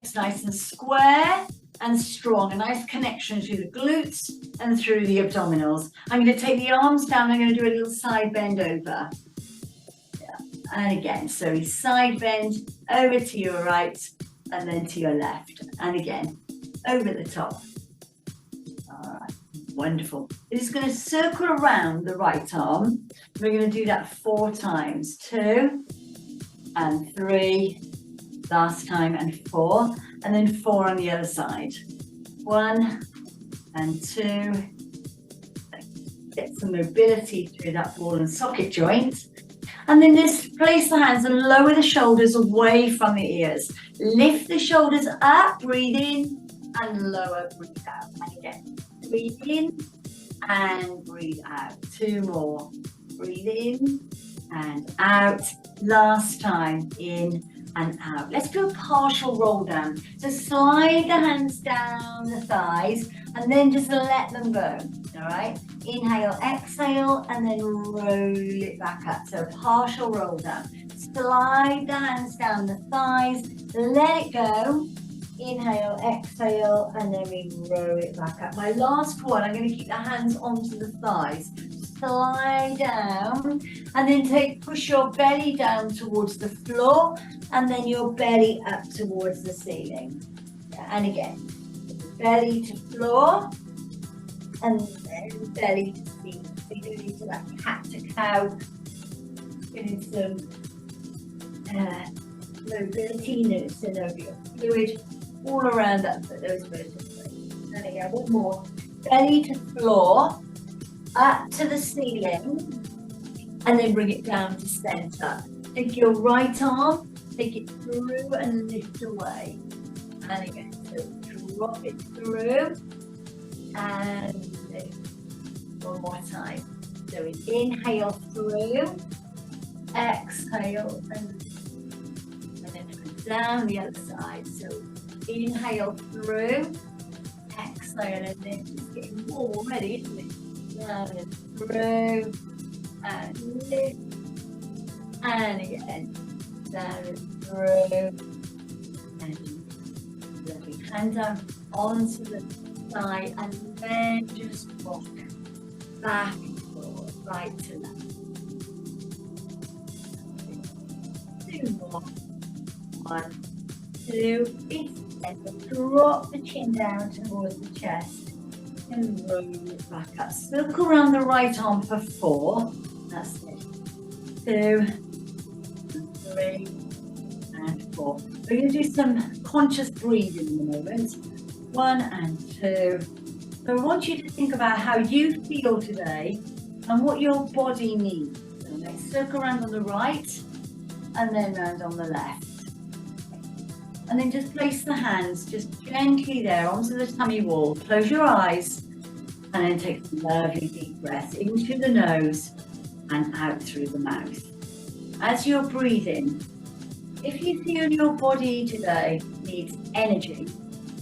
It's nice and square and strong. A nice connection through the glutes and through the abdominals. I'm going to take the arms down. I'm going to do a little side bend over. Yeah. And again, so side bend over to your right and then to your left. And again, over the top. All right, wonderful. It's just going to circle around the right arm. We're going to do that 4 times. 2 and 3. Last time, and 4, and then 4 on the other side. 1 and 2. Get some mobility through that ball and socket joint. And then just place the hands and lower the shoulders away from the ears. Lift the shoulders up, breathe in, and lower, breathe out. And again, breathe in and breathe out. 2 more. Breathe in and out. Last time, in and out. Let's do a partial roll down. So slide the hands down the thighs and then just let them go. All right. Inhale, exhale, and then roll it back up. So partial roll down. Slide the hands down the thighs, let it go. Inhale, exhale, and then we roll it back up. My last one, I'm going to keep the hands onto the thighs. Slide down and then push your belly down towards the floor and then your belly up towards the ceiling. And again, belly to floor and then belly to ceiling. So you do into that cat to cow, getting some mobility, synovial fluid all around those vertebrae. And again, one more. Belly to floor, up to the ceiling, and then bring it down to center. Take your right arm, take it through and lift away. And again, so drop it through and lift. One more time. So inhale through, exhale, and then down the other side. So inhale through, exhale, and then just getting more ready, isn't it? Down and through, and lift, and again, down and through, and lovely. Hand down onto the thigh, and then just rock back and forward, right to left. 2 more. 1, 2, and drop the chin down towards the chest. And roll it back up. Circle around the right arm for 4. That's it. 2, 3, and 4. We're going to do some conscious breathing in a moment. 1 and 2. So I want you to think about how you feel today and what your body needs. So let's circle around on the right and then round on the left. And then just place the hands just gently there onto the tummy wall. Close your eyes and then take a lovely deep breath into the nose and out through the mouth. As you're breathing, if you feel your body today needs energy,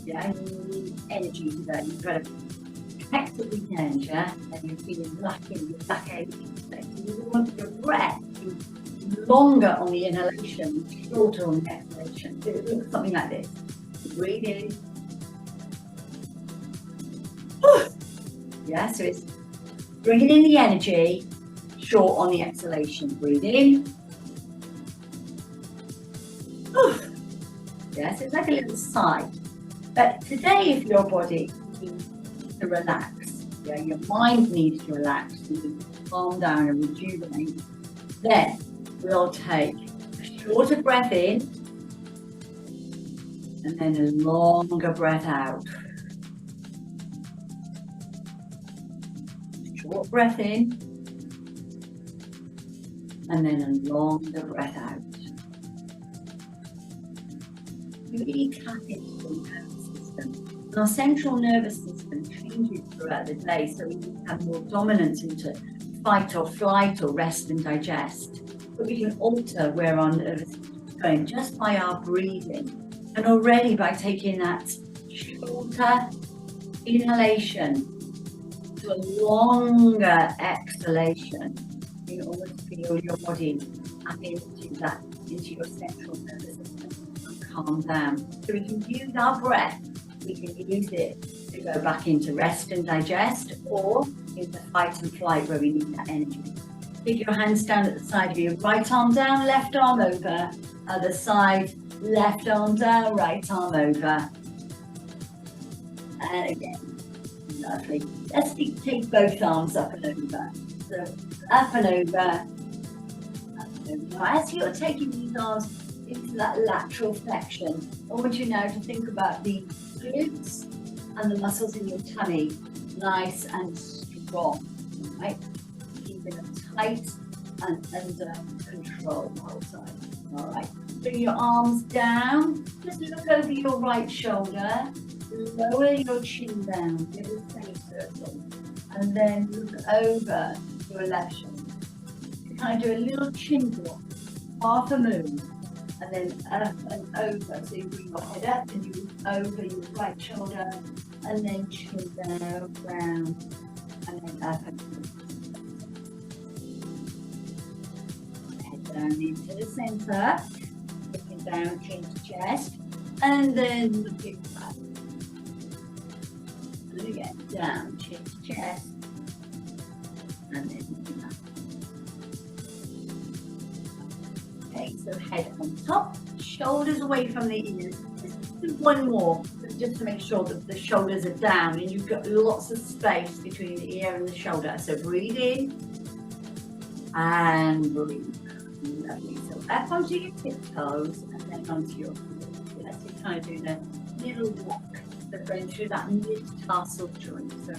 yeah, you need energy today, you've got a hectic weekend, yeah, and you're feeling lacking, your back aching, you want your breath to be longer on the inhalation, shorter on the exhalation. So it looks something like this. Breathe in. Yeah, so it's bringing in the energy, short on the exhalation. Breathe in. Yes, it's like a little sigh. But today, if your body needs to relax, yeah, your mind needs to relax, you need to calm down and rejuvenate, then we'll take a shorter breath in and then a longer breath out. Short breath in and then a longer breath out. You really tap into the nervous system. And our central nervous system changes throughout the day, so we can have more dominance into fight or flight or rest and digest. But we can alter where our nervous system is going just by our breathing. And already by taking that shorter inhalation to a longer exhalation, you almost feel your body tap into your central nervous system and calm down. So we can use our breath. We can use it to go back into rest and digest, or into fight and flight where we need that energy. Keep your hands down at the side of you. Right arm down, left arm over. Other side, left arm down, right arm over. And again, lovely. Let's take both arms up and over. So up and over. Up and over. Now, as you're taking these arms into that lateral flexion, I want you now to think about the glutes and the muscles in your tummy, nice and strong, right? Keeping them tight and under control the whole time. All right. Bring your arms down. Just look over your right shoulder. Lower your chin down. Give a semicircle. And then look over your left shoulder. You kind of do a little chin walk, half a move. And then up and over. So you bring your head up and you move over your right shoulder. And then chin down, round. And then up and over. Down into the center, looking down, chin to chest, and then looking back. And again, down, chin to chest, and then looking back. Okay, so head on top, shoulders away from the ears. Just do one more, just to make sure that the shoulders are down and you've got lots of space between the ear and the shoulder. So breathe in and breathe. Lovely. So up onto your tiptoes and then onto your feet. Yeah, so you kind of do the little walk, so going through that mid-tarsal joint. So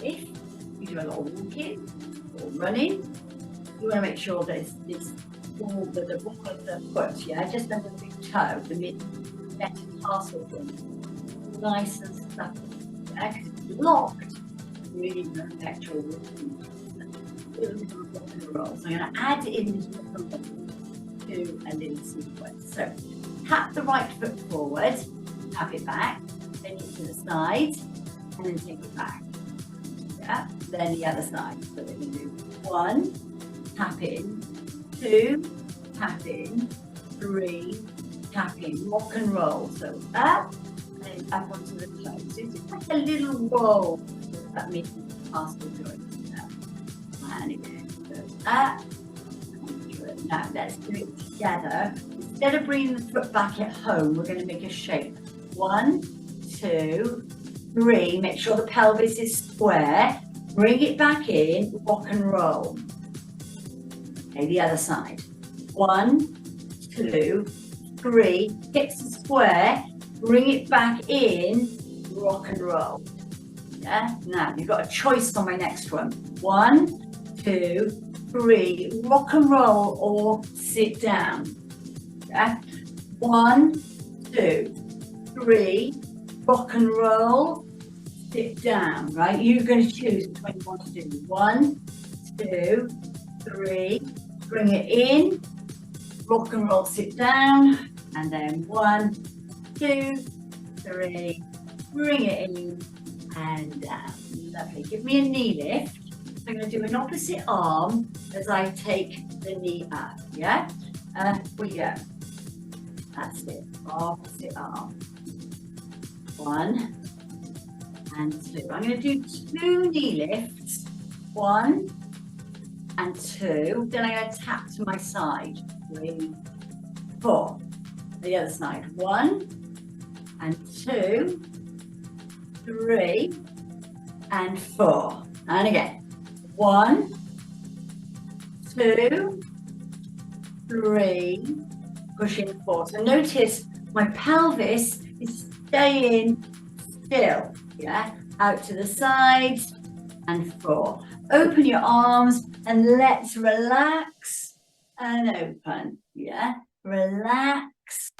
if you do a lot of walking or running, you want to make sure that it's all the ball of the foot, yeah, just under the big toe, the mid-metatarsal joint, nice and supple. Yeah, because if it's locked, really going to affect your walking. So I'm going to add in this to a little sequence. So tap the right foot forward, tap it back, take it to the side, and then take it back. Yeah, then the other side. So we're going to do 1, tap in, 2, tap in, 3, tap in, rock and roll. So up and up onto the toes. So it's just like a little roll that makes the tarsal joint. And again, goes up. Now let's do it together. Instead of bringing the foot back at home, we're going to make a shape. 1, 2, 3. Make sure the pelvis is square. Bring it back in, rock and roll. Okay, the other side. 1, 2, 3. Hips are square. Bring it back in, rock and roll. Yeah. Now you've got a choice on my next one. 1, 2, 3, rock and roll or sit down. Yeah. 1, 2, 3, rock and roll, sit down. Right? You're going to choose which one you want to do. 1, 2, 3, bring it in, rock and roll, sit down, and then 1, 2, 3, bring it in and down. Lovely. Give me a knee lift. I'm going to do an opposite arm as I take the knee up, yeah? We go. That's it, opposite arm. 1 and 2. I'm going to do 2 knee lifts. 1 and 2. Then I'm going to tap to my side. 3, 4. The other side. 1 and 2, 3 and 4. And again. 1, 2, 3, pushing 4. So notice my pelvis is staying still, yeah? Out to the sides and 4. Open your arms and let's relax and open, yeah? Relax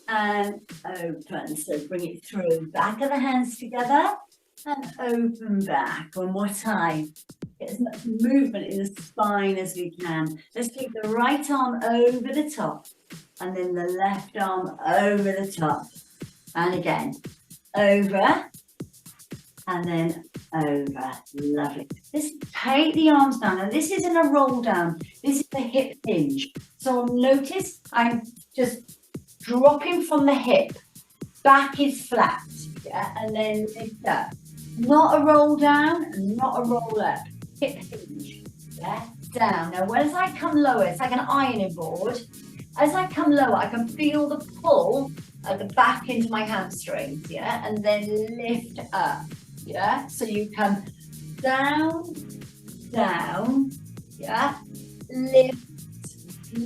and open. So bring it through, back of the hands together and open back. One more time. Get as much movement in the spine as we can. Let's take the right arm over the top and then the left arm over the top. And again, over and then over. Lovely. Let's take the arms down. And this isn't a roll down. This is a hip hinge. So notice I'm just dropping from the hip, back is flat, yeah, and then lift up. Not a roll down and not a roll up. Hip hinge, yeah, down. Now, as I come lower, it's like an ironing board. As I come lower, I can feel the pull at the back into my hamstrings, yeah, and then lift up, yeah. So you come down, down, yeah, lift,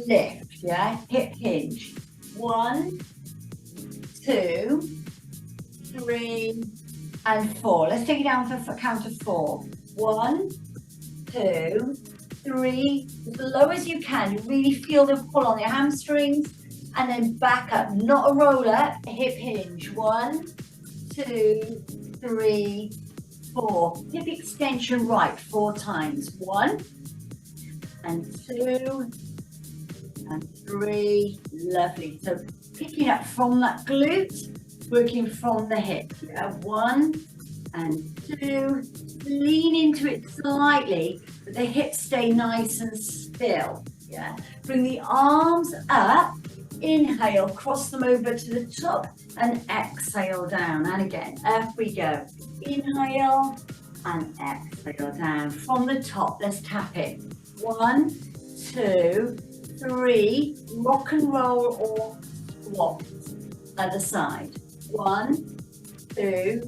lift, yeah, hip hinge. 1, 2, 3, and 4. Let's take it down for a count of 4. 1, 2, 3, as low as you can. You really feel the pull on your hamstrings, and then back up. Not a roll up, hip hinge. 1, 2, 3, 4. Hip extension right 4 times. 1 and 2 and 3. Lovely. So picking up from that glute, working from the hip. Yeah, 1 and 2. Lean into it slightly, but the hips stay nice and still. Yeah. Bring the arms up. Inhale, cross them over to the top, and exhale down. And again, up we go. Inhale and exhale down. From the top, let's tap it. 1, 2, 3. Rock and roll or squat. Other side. 1, 2,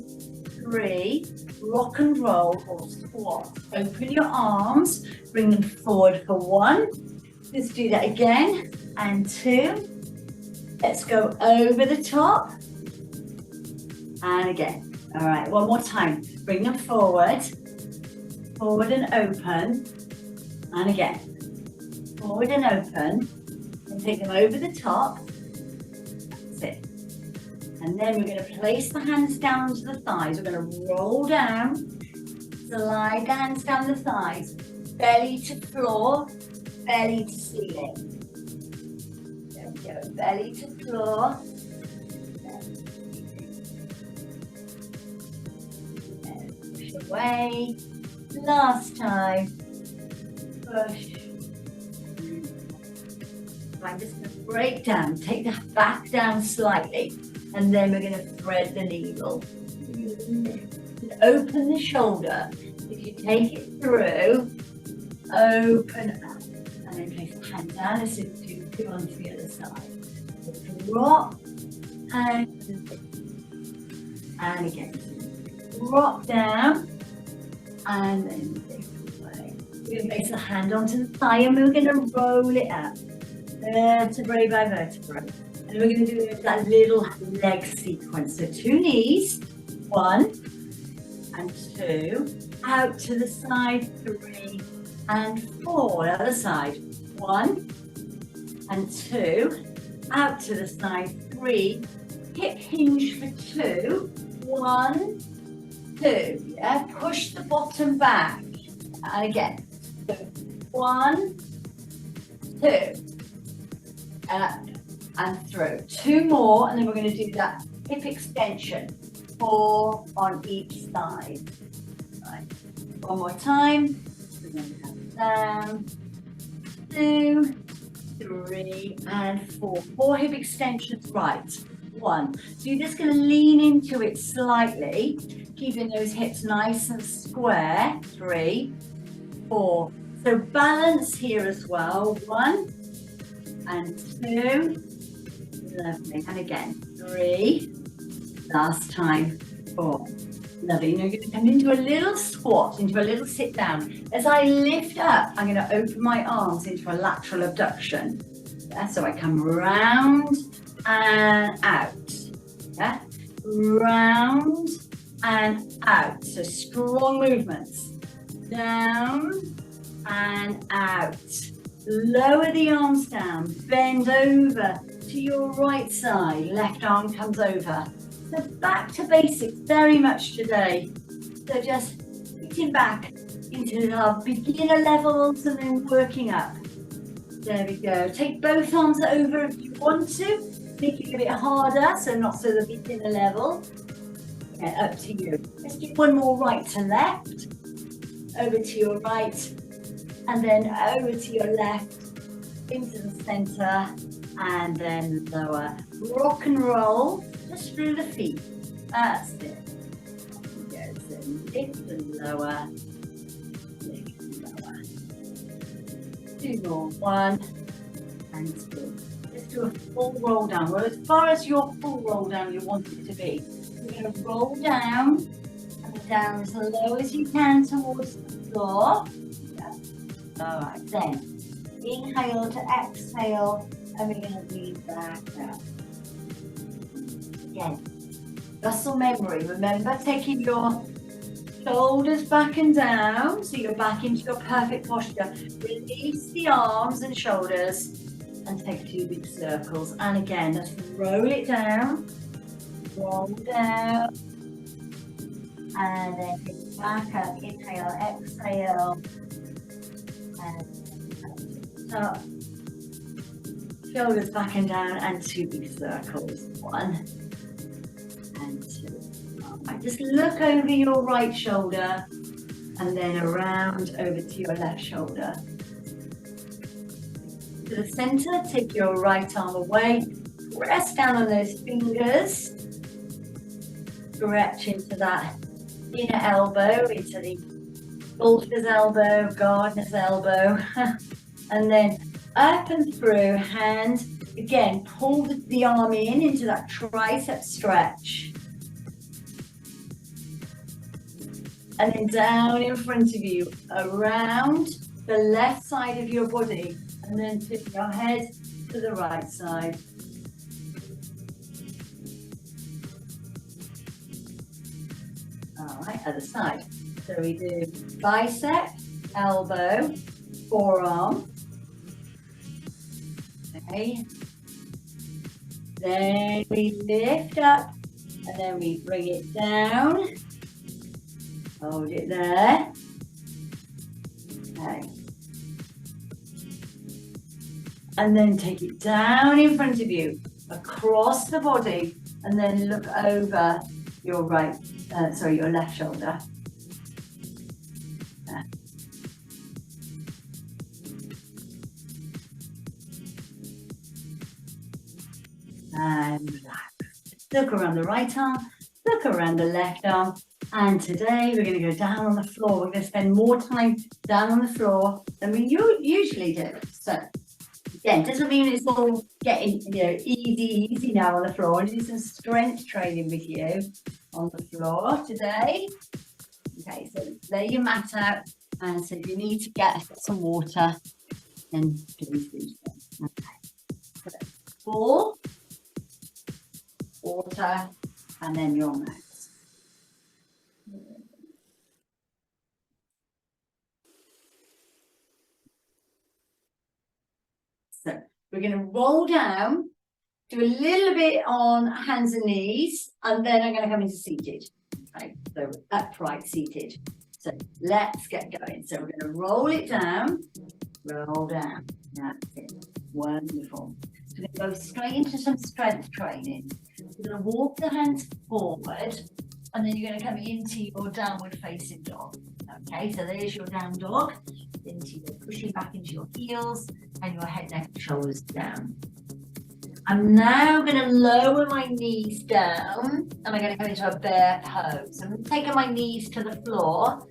3. Rock and roll or squat. Open your arms, bring them forward for 1. Let's do that again. And 2. Let's go over the top. And again. All right, one more time. Bring them forward. Forward and open. And again. Forward and open. And take them over the top. That's it. And then we're going to place the hands down onto the thighs. We're going to roll down, slide the hands down the thighs, belly to floor, belly to ceiling. There we go, belly to floor. Push away. Last time. Push. I'm just going to break down, take the back down slightly. And then we're going to thread the needle. Open the shoulder. If you take it through, open up. And then place the hand down as if to go onto the other side. So drop and again. Drop down and then lift away. We're going to place the hand onto the thigh and we're going to roll it up. Vertebrae by vertebrae. And we're going to do that little leg sequence. So 2 knees, 1 and 2, out to the side, 3 and 4, other side, 1 and 2, out to the side, 3, hip hinge for 2, 1, 2, yeah, push the bottom back, and again, so 1, 2, up, and through. 2 more, and then we're going to do that hip extension. 4 on each side. Right. One more time. We're going to come down. 2, 3, and 4. 4 hip extensions. Right. 1. So you're just going to lean into it slightly, keeping those hips nice and square. 3, 4. So balance here as well. 1 and 2. Lovely. And again, 3. Last time, 4. Lovely. Now you're going to come into a little squat, into a little sit down. As I lift up, I'm going to open my arms into a lateral abduction. Yeah, so I come round and out. Yeah, round and out. So strong movements. Down and out. Lower the arms down. Bend over to your right side. Left arm comes over. So back to basics very much today. So just getting back into our beginner levels and then working up. There we go. Take both arms over if you want to. Make it a bit harder, so not so the beginner level. Yeah, up to you. Let's do one more right to left. Over to your right. And then over to your left. Into the center. And then lower. rock and roll just through the feet. That's it. Go, so lift and lower, lift and lower. 2 more, 1 and 2. Let's do a full roll down. Well, as far as your full roll down you want it to be. You're going to roll down and down as low as you can towards the floor. Yeah. All right, then inhale to exhale, and we're going to breathe back out. Again, muscle memory. Remember taking your shoulders back and down, so you're back into your perfect posture. Release the arms and shoulders and take 2 big circles. And again, let's roll it down, roll down, and then pick back up. Inhale, exhale, and up. Shoulders back and down, and 2 big circles. 1 and 2. All right, just look over your right shoulder and then around over to your left shoulder. To the center, take your right arm away, press down on those fingers, stretch into that inner elbow, into the golfer's elbow, gardener's elbow, and then up and through, hand, again, pull the arm in into that tricep stretch. And then down in front of you, around the left side of your body, and then tip your head to the right side. All right, other side. So we do bicep, elbow, forearm. Okay. Then we lift up, and then we bring it down. Hold it there. Okay. And then take it down in front of you, across the body, and then look over your your left shoulder. There. And relax. Look around the right arm, look around the left arm. And today we're going to go down on the floor. We're going to spend more time down on the floor than we usually do. So again, doesn't mean it's all getting easy now on the floor. And do some strength training with you on the floor today. Okay, so lay your mat out, and so if you need to get some water, then please do so. Okay, so 4, water, and then your mat. So we're going to roll down, do a little bit on hands and knees, and then I'm going to come into seated. Okay, so upright seated. So let's get going. So we're going to roll it down, roll down. That's it. Wonderful. So we're going to go straight into some strength training. We're going to walk the hands forward, and then you're going to come into your downward facing dog. Okay, so there's your down dog. Into your pushing back into your heels and your head, neck, and shoulders down. I'm now going to lower my knees down, and I'm going to go into a bear pose. I'm taking my knees to the floor.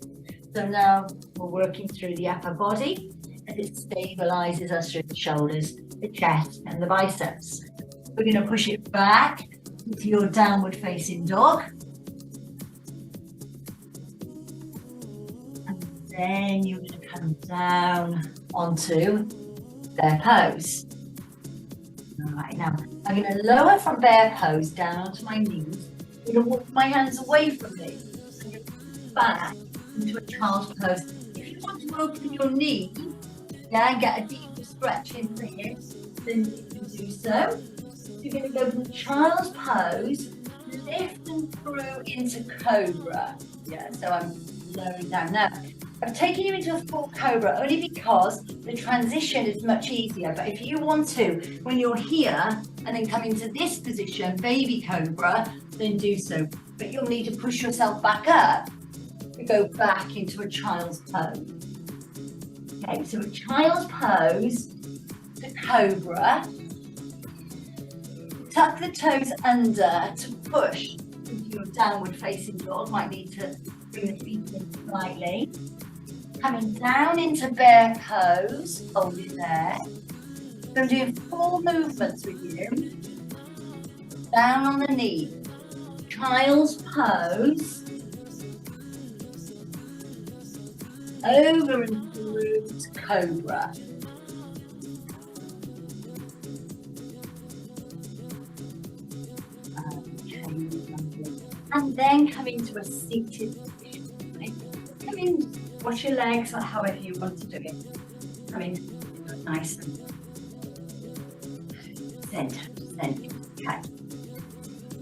So now we're working through the upper body as it stabilizes us through the shoulders, the chest, and the biceps. We're going to push it back into your downward facing dog. Then you're going to come down onto bear pose. All right, now I'm going to lower from bear pose down onto my knees. I'm going to walk my hands away from me. I'm going to back into a child's pose. If you want to open your knee, and get a deeper stretch in the hips, then you can do so. You're going to go from child's pose, lift and through into cobra. Yeah, so I'm lowering down now. I've taken you into a full cobra only because the transition is much easier. But if you want to, when you're here and then come into this position, baby cobra, then do so. But you'll need to push yourself back up to go back into a child's pose. Okay, so a child's pose, the cobra. Tuck the toes under to push into your downward facing dog. Might need to bring the feet in slightly. Coming down into bear pose, hold it there. So I'm doing 4 movements with you. Down on the knee, child's pose, over and through to cobra. And then come into a seated position. Right? Come in, wash your legs, or however you want to do it. Come in nice and center. Okay.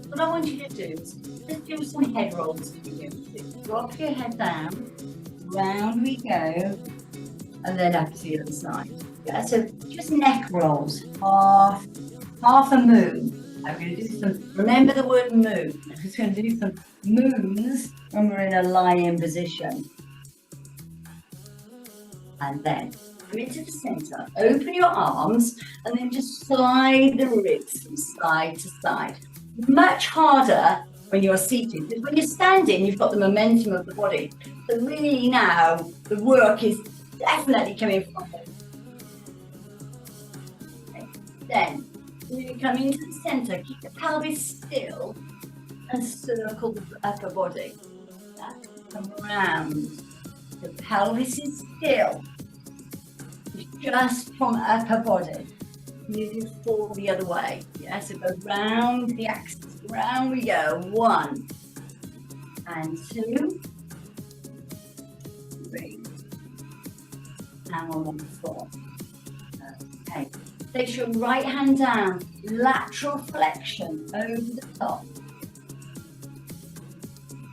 What I want you to do is just do some head rolls to begin with. Drop your head down, round we go, and then up to the other side. Yeah, so just neck rolls, half a moon. I'm going to do some, remember the word moon. I'm just going to do some moons when we're in a lying position. And then come into the center, open your arms, and then just slide the ribs from side to side. Much harder when you're seated, because when you're standing, you've got the momentum of the body. So really now, the work is definitely coming from it. Okay. Then, you come into the center, keep the pelvis still, and circle the upper body. Come around. The pelvis is still, just from upper body. You fall the other way. Yeah, so go round the axis. Round we go. 1 and 2, 3, and 1 more 4. Okay. Place your right hand down. Lateral flexion over the top.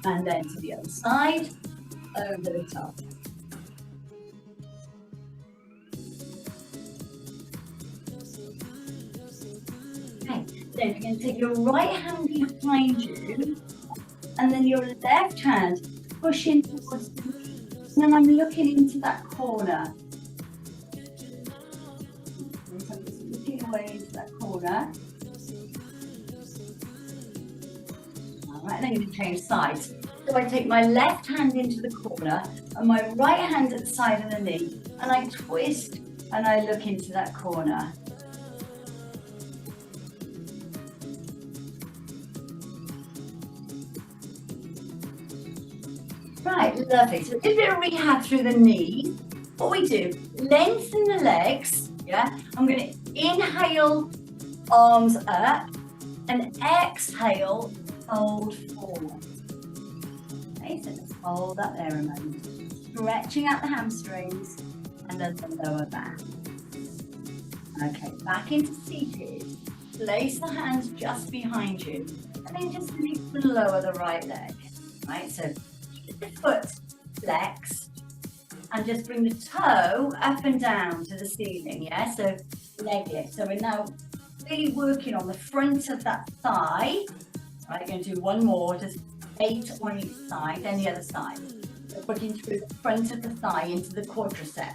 And then to the other side, over the top. Okay, then you're going to take your right hand behind you, and then your left hand pushing towards the knee. And then I'm looking into that corner. So I'm just looking away into that corner. Right, then I'm going to change sides. So I take my left hand into the corner and my right hand at the side of the knee, and I twist and I look into that corner. Right, lovely. So a bit of rehab through the knees. What we do, lengthen the legs, yeah? I'm going to inhale, arms up, and exhale, fold forward. Okay, so let's hold that there a moment. Stretching out the hamstrings and then the lower back. Okay, back into seated. Place the hands just behind you and then just lift and lower the right leg. Right, so keep the foot flexed and just bring the toe up and down to the ceiling, yeah? So leg lift. So we're now really working on the front of that thigh. Right, I'm going to do one more, just 8 on each side, then the other side. So putting through the front of the thigh into the quadricep.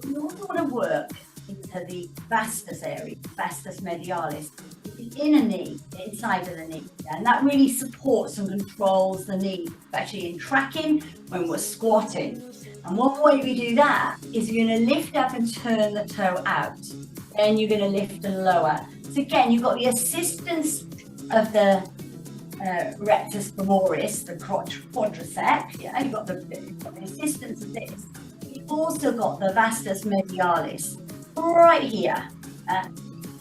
We also want to work into the vastus area, vastus medialis, the inner knee, the inside of the knee. And that really supports and controls the knee, especially in tracking when we're squatting. And one way we do that is you're going to lift up and turn the toe out. Then you're going to lift and lower. So again, you've got the assistance of the rectus femoris, the quadricep, yeah, you've got the assistance of this. You've also got the vastus medialis right here,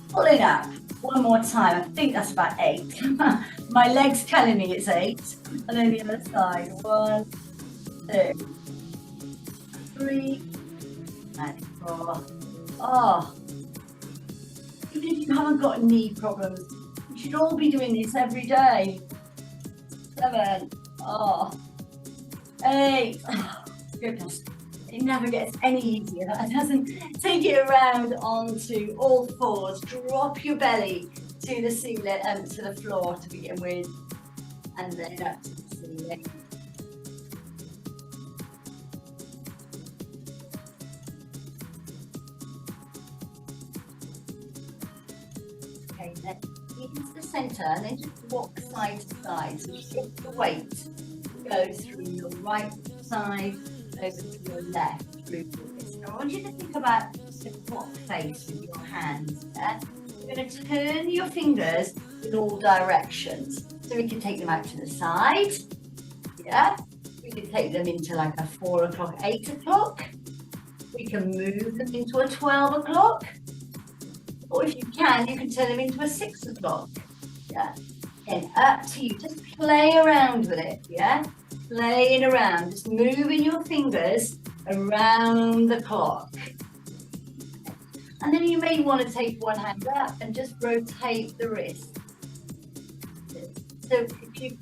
pulling up. One more time, I think that's about 8. My leg's telling me it's 8. And then the other side, 1, 2, 3, and 4. Oh, even if you haven't got knee problems, you should all be doing this every day. 7, 8, oh, goodness. It never gets any easier. That doesn't. Take it around onto all fours. Drop your belly to the ceiling and to the floor to begin with, and then up to the ceiling. Okay, then into centre and then just walk side to side. So shift the weight, go through your right side, over to your left, through your wrist. Now I want you to think about the clock face with your hands. Yeah? You're going to turn your fingers in all directions. So we can take them out to the side. Yeah? We can take them into like a 4 o'clock, 8 o'clock. We can move them into a 12 o'clock. Or if you can turn them into a 6 o'clock. Yeah. And up to you. Just play around with it. Yeah. Playing around. Just moving your fingers around the clock. And then you may want to take one hand up and just rotate the wrist. So if you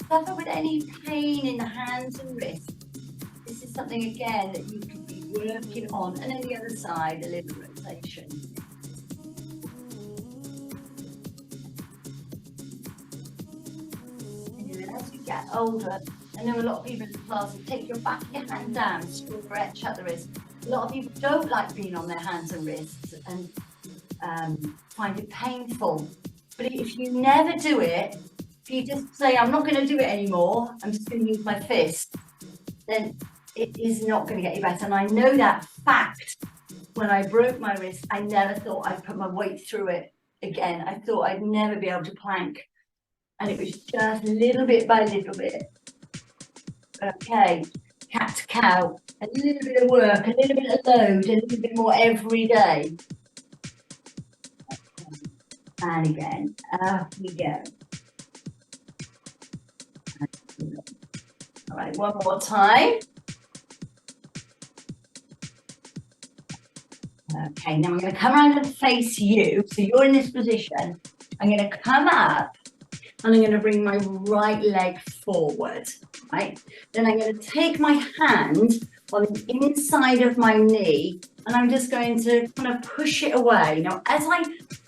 suffer with any pain in the hands and wrists, this is something again that you can be working on. And then the other side, a little rotation. As you get older, I know a lot of people in the class will take your back of your hand down, stretch out the wrist. A lot of people don't like being on their hands and wrists and find it painful. But if you never do it, if you just say, I'm not going to do it anymore, I'm just going to use my fist, then it is not going to get you better. And I know that fact. When I broke my wrist, I never thought I'd put my weight through it again. I thought I'd never be able to plank. And it was just little bit by little bit. Okay, cat to cow, a little bit of work, a little bit of load, a little bit more every day. Okay. And again, up we go. All right, one more time. Okay, now I'm going to come around and face you. So you're in this position. I'm going to come up and I'm going to bring my right leg forward, right? Then I'm going to take my hand on the inside of my knee and I'm just going to kind of push it away. Now, as I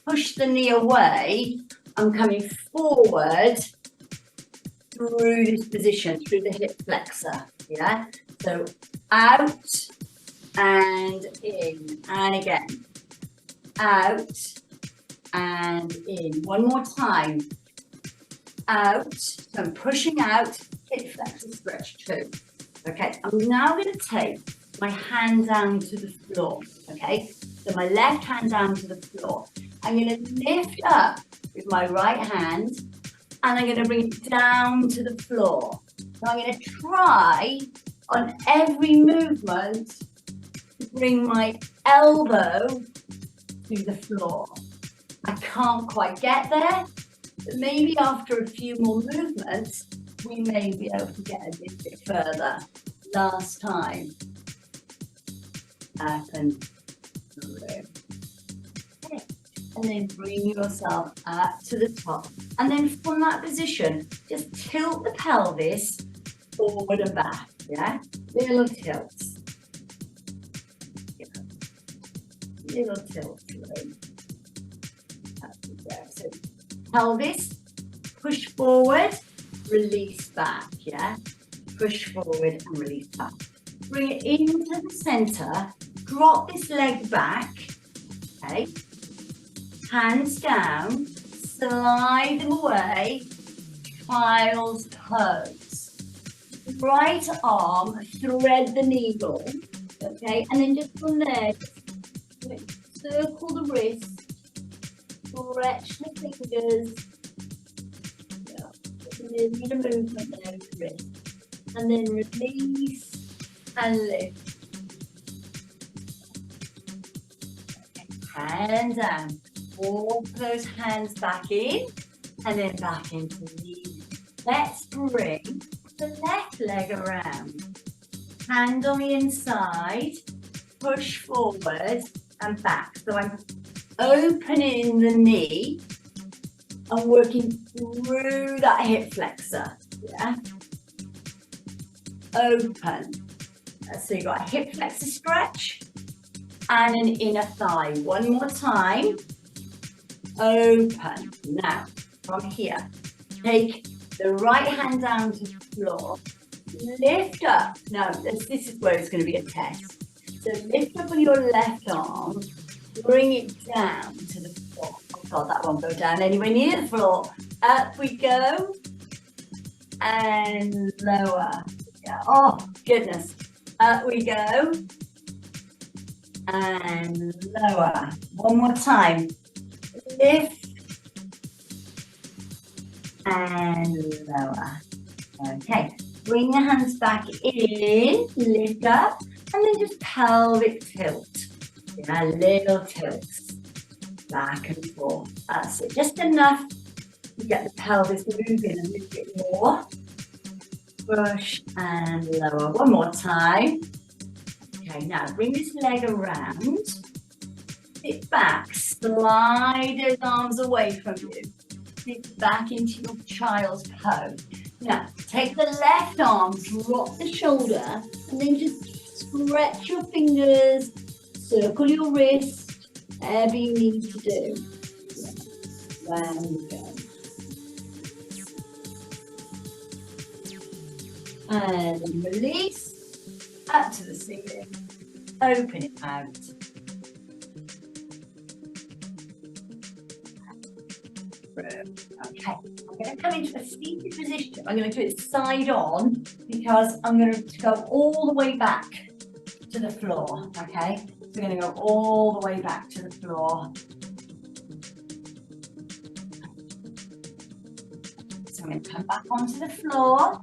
push the knee away, I'm coming forward through this position, through the hip flexor, yeah? So out and in, and again, out and in. One more time. Out, so I'm pushing out, hip flexor stretch too. Okay, I'm now going to take my hand down to the floor. Okay, so my left hand down to the floor. I'm going to lift up with my right hand and I'm going to bring it down to the floor. So I'm going to try on every movement to bring my elbow to the floor. I can't quite get there. But maybe after a few more movements, we may be able to get a little bit further. Last time. Up and through. Okay. And then bring yourself up to the top. And then from that position, just tilt the pelvis forward and back. Yeah? Little tilts. Yeah. Little tilts. So pelvis, push forward, release back, yeah? Push forward and release back. Bring it into the center, drop this leg back, okay? Hands down, slide them away, child's pose. Right arm, thread the needle, okay? And then just from there, circle the wrist, stretch the fingers. Yeah. There's a little movement there with the wrist. And then release and lift. Okay. Hand down. Walk those hands back in and then back into the knee. Let's bring the left leg around. Hand on the inside. Push forward and back. So I'm opening the knee and working through that hip flexor, yeah? Open. So you've got a hip flexor stretch and an inner thigh. One more time. Open. Now, from here, take the right hand down to the floor. Lift up. Now, this is where it's going to be a test. So lift up on your left arm. Bring it down to the floor. Oh God, that won't go down anywhere near the floor. Up we go. And lower. Yeah. Oh, goodness. Up we go. And lower. One more time. Lift. And lower. Okay. Bring the hands back in. Lift up. And then just pelvic tilt. Yeah, little tilts. Back and forth. That's it. Just enough to get the pelvis moving a little bit more. Push and lower. One more time. Okay, now bring this leg around. Sit back. Slide those arms away from you. Sit back into your child's pose. Now, take the left arm, drop the shoulder, and then just stretch your fingers, circle your wrist, whatever you need to do. There we go. And release, up to the ceiling, open it out. Okay, I'm going to come into a seated position. I'm going to do it side on because I'm going to go all the way back to the floor, okay? So we're going to go all the way back to the floor. So I'm going to come back onto the floor,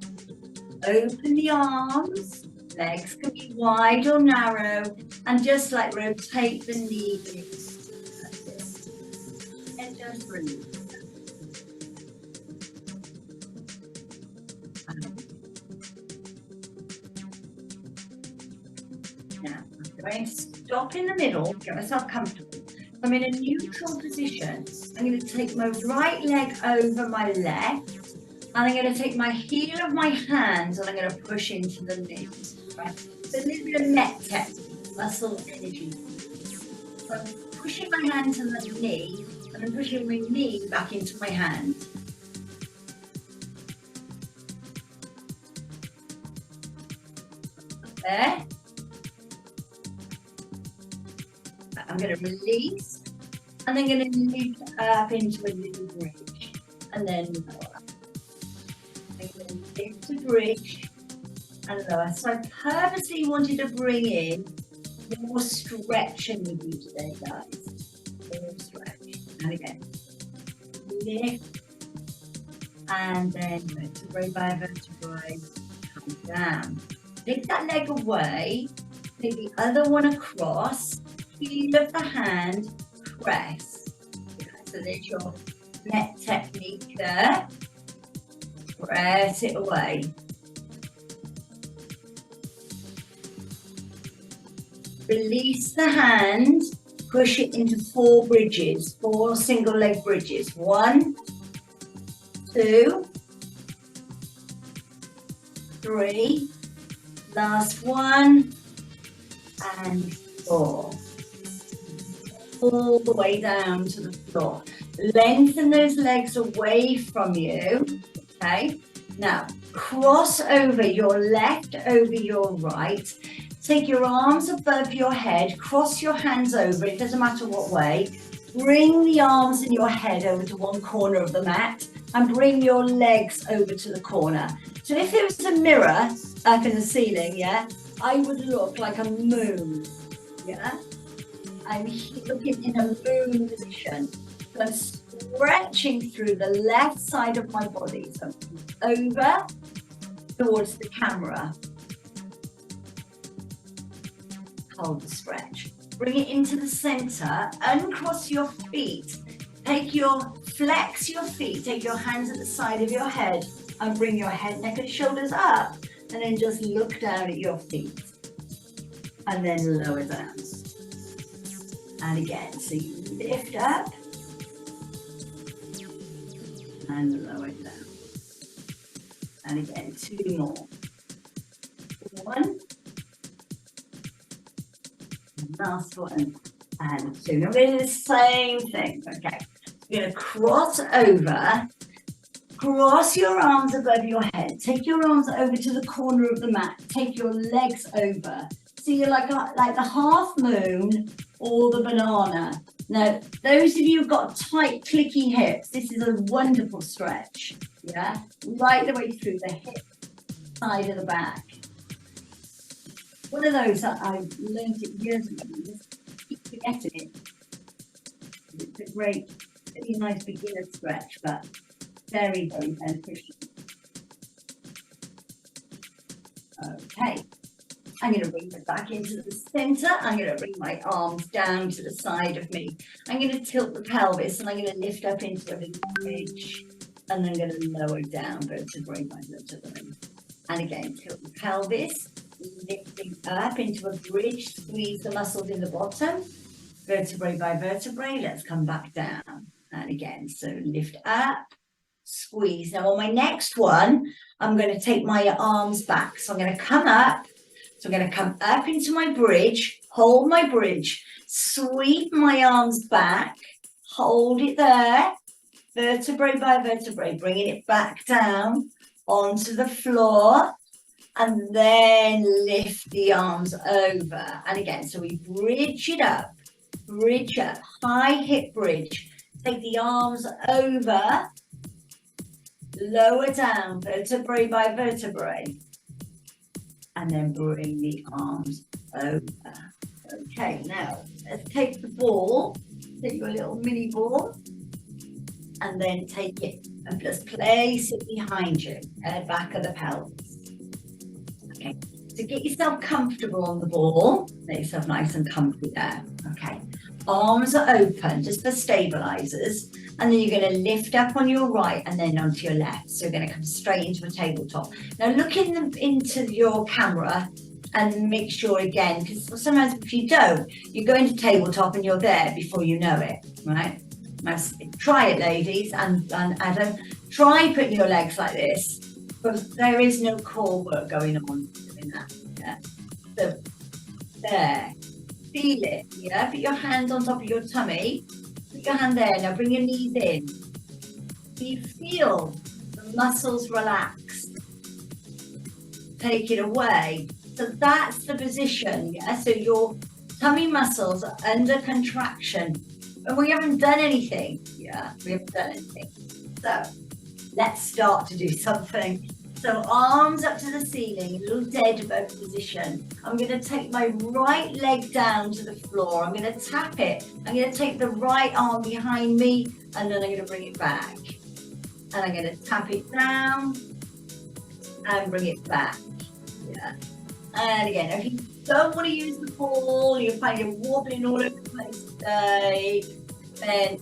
open the arms, legs can be wide or narrow, and just like rotate the knees like this. And just release. Now, I'm going to stop in the middle, get myself comfortable. I'm in a neutral position. I'm going to take my right leg over my left, and I'm going to take my heel of my hand and I'm going to push into the knee. Right? So a little bit of neck technique, muscle energy. So I'm pushing my hand to the knee, and I'm pushing my knee back into my hand. There. I'm going to release, and then going to lift up into a little bridge, and then lower. I'm going to lift the bridge and lower. So I purposely wanted to bring in more stretching with you today, guys. More stretch. And again, lift, and then vertebrae by vertebrae, come down. Take that leg away, take the other one across, heel of the hand, press. Okay, so there's your neck technique there. Press it away. Release the hand, push it into 4 bridges, 4 single leg bridges. 1, 2, 3, last one, and 4. All the way down to the floor. Lengthen those legs away from you, okay? Now, cross over your left over your right. Take your arms above your head, cross your hands over, it doesn't matter what way. Bring the arms and your head over to one corner of the mat and bring your legs over to the corner. So if there was a mirror up in the ceiling, yeah, I would look like a moon, yeah? I'm looking in a moon position. So I'm stretching through the left side of my body. So over towards the camera. Hold the stretch. Bring it into the center. Uncross your feet. Flex your feet. Take your hands at the side of your head and bring your head, neck and shoulders up. And then just look down at your feet. And then lower down. And again, so you lift up and lower down. And again, 2 more. 1. And last one. And 2. Now we're going to do the same thing. Okay. You're going to cross over. Cross your arms above your head. Take your arms over to the corner of the mat. Take your legs over. So you're like the half moon or the banana. Now, those of you who've got tight, clicky hips, this is a wonderful stretch, yeah? Right the way through the hip, side of the back. One of those that I learned it years ago, just keep forgetting it. It's a great, really nice beginner stretch, but very, very beneficial. Okay. I'm going to bring it back into the center. I'm going to bring my arms down to the side of me. I'm going to tilt the pelvis and I'm going to lift up into a little bridge. And then I'm going to lower down vertebrae by vertebrae. And again, tilt the pelvis, lifting up into a bridge, squeeze the muscles in the bottom, vertebrae by vertebrae. Let's come back down. And again, so lift up, squeeze. Now on my next one, I'm going to take my arms back. So I'm going to come up. So I'm going to come up into my bridge, hold my bridge, sweep my arms back, hold it there, vertebrae by vertebrae, bringing it back down onto the floor, and then lift the arms over. And again, so we bridge up, high hip bridge, take the arms over, lower down, vertebrae by vertebrae. And then bring the arms over. Okay, now let's take the ball, take your little mini ball, and then take it and just place it behind you at the back of the pelvis. Okay, so get yourself comfortable on the ball, make yourself nice and comfy there. Okay, arms are open just for stabilizers, and then you're going to lift up on your right and then onto your left. So you're going to come straight into a tabletop. Now look into your camera and make sure again, because sometimes if you don't, you go into tabletop and you're there before you know it, right? Now try it, ladies, and Adam, try putting your legs like this, but there is no core work going on in that. Yeah. So there, feel it, yeah? Put your hands on top of your tummy. Put your hand there, now bring your knees in. Do you feel the muscles relax? Take it away. So that's the position, yeah? So your tummy muscles are under contraction. And we haven't done anything, yeah? We haven't done anything. So let's start to do something. So arms up to the ceiling, a little dead bug position. I'm going to take my right leg down to the floor. I'm going to tap it. I'm going to take the right arm behind me, and then I'm going to bring it back. And I'm going to tap it down and bring it back. Yeah. And again, if you don't want to use the ball, you find it wobbling all over the place today, then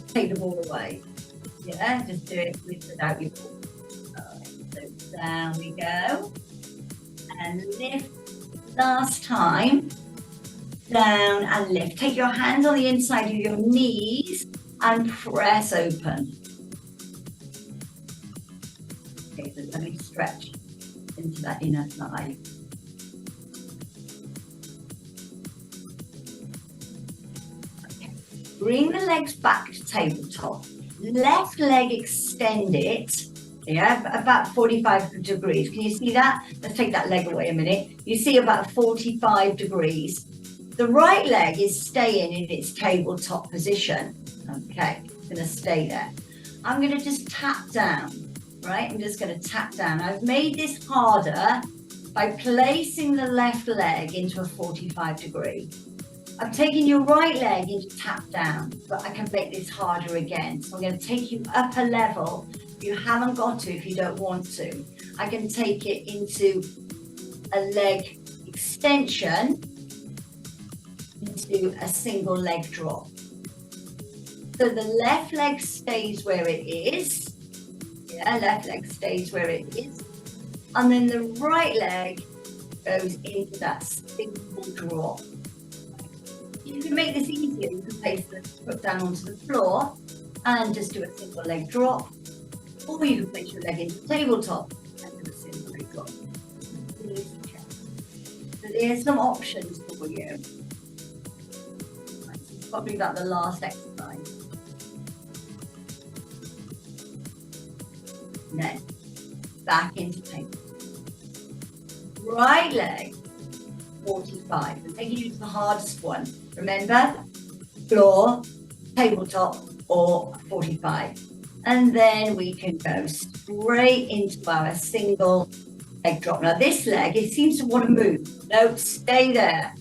take the ball away. Yeah, just do it without your ball. Down we go, and lift last time, down and lift. Take your hands on the inside of your knees and press open. Okay, so let me stretch into that inner thigh. Okay. Bring the legs back to tabletop. Left leg extended. Yeah, about 45 degrees. Can you see that? Let's take that leg away a minute. You see about 45 degrees. The right leg is staying in its tabletop position. Okay, it's going to stay there. I'm going to just tap down, right? I'm just going to tap down. I've made this harder by placing the left leg into a 45 degree. I've taken your right leg into tap down, but I can make this harder again. So I'm going to take you up a level. You haven't got to if you don't want to. I can take it into a leg extension, into a single leg drop. So the left leg stays where it is. Yeah, left leg stays where it is. And then the right leg goes into that single drop. You can make this easier. You can place the foot down onto the floor and just do a single leg drop. Or you can place your leg into the tabletop and do a single leg drop. So there's some options for you. Right, so probably about the last exercise. Then back into tabletop. Right leg, 45. I'm taking you to the hardest one. Remember, floor, tabletop, or 45. And then we can go straight into our single leg drop. Now this leg, it seems to want to move. No, stay there.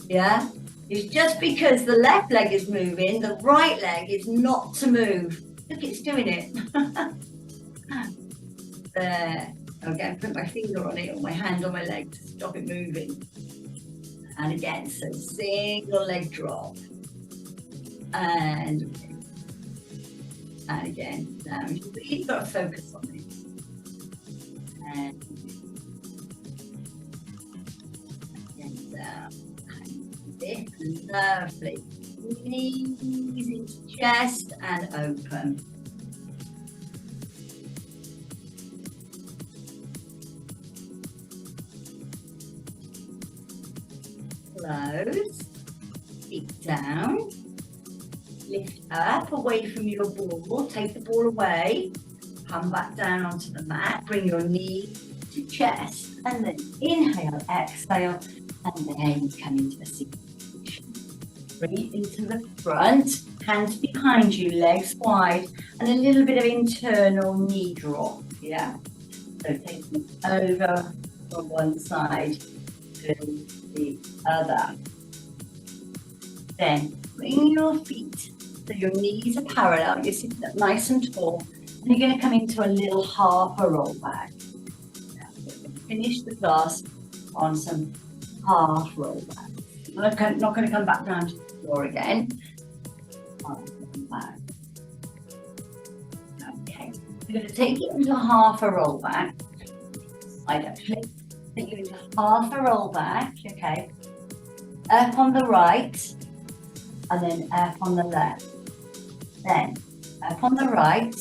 Yeah, it's just because the left leg is moving, the right leg is not to move. Look, it's doing it. There. Okay, put my finger on it, or my hand on my leg to stop it moving. And again, so single leg drop. And again, down. You've really got to focus on it. And again, down. And lift, lovely. Knees into chest and open. Close, feet down, lift up away from your ball, take the ball away, come back down onto the mat, bring your knee to chest, and then inhale, exhale, and then come into a seated position. Breathe into the front, hands behind you, legs wide, and a little bit of internal knee drop, yeah? So taking over from one side to the other. Then bring your feet so your knees are parallel. You're sitting up nice and tall, and you're going to come into a little half a roll back. Now, we're going to finish the class on some half roll backs. I'm not going to come back down to the floor again. Back. Okay, we're going to take it into half a roll back. Side actually. Take you into half a roll back, okay, up on the right, and then up on the left, then up on the right,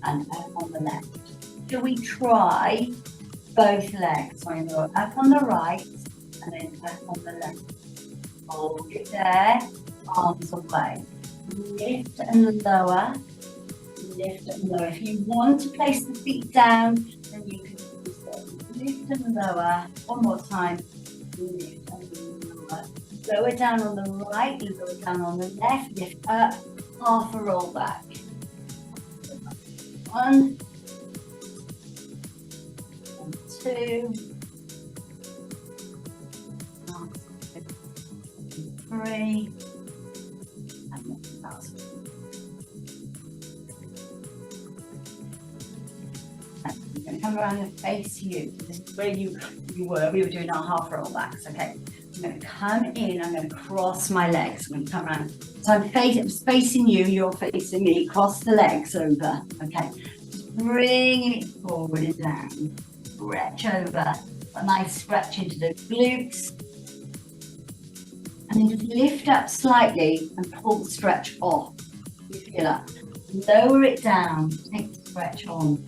and up on the left. So we try both legs, so we go up on the right, and then up on the left. Hold it there, arms away. Lift and lower, lift and lower. If you want to place the feet down, then you can lift and lower. One more time. Lift and lower. Lower down on the right, lower down on the left. Lift up, half a roll back. 1, 2, 3, and that's it. You're going to come around and face you. This is where you were. We were doing our half roll backs. Okay. I'm going to come in. I'm going to cross my legs. I'm going to come around. So I'm facing you. You're facing me. Cross the legs over. Okay. Just bringing it forward and down. Stretch over. A nice stretch into the glutes. And then just lift up slightly and pull the stretch off. You feel that? Lower it down. Take the stretch on.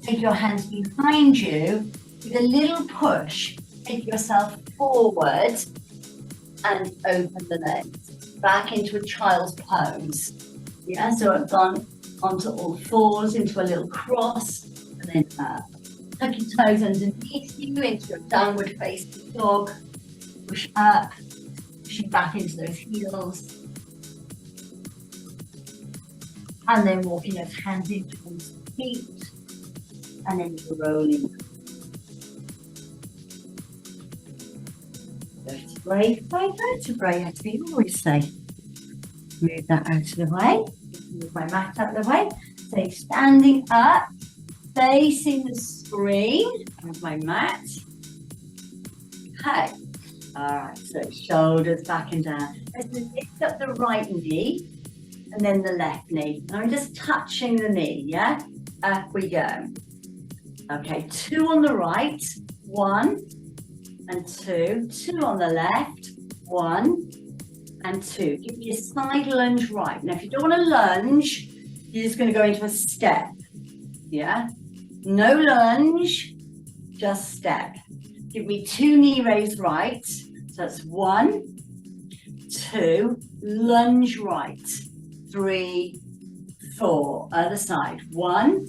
Take your hands behind you with a little push. Take yourself forward and open the legs. Back into a child's pose. Yeah, so I've gone onto all fours into a little cross and then up. Tuck your toes underneath you into a downward facing dog. Push up, pushing back into those heels. And then walking those hands in towards the feet. And then you're rolling. Vertebrae by vertebrae, as we always say. Move that out of the way. Move my mat out of the way. So standing up, facing the screen of my mat. Okay. All right, so shoulders back and down. Let's lift up the right knee and then the left knee. And I'm just touching the knee, yeah? Up we go. Okay, 2 on the right, 1 and 2, 2 on the left, 1 and 2. Give me a side lunge right. Now, if you don't want to lunge, you're just going to go into a step, yeah? No lunge, just step. Give me 2 knee raise right, so that's 1, 2, lunge right, 3, 4, other side, 1,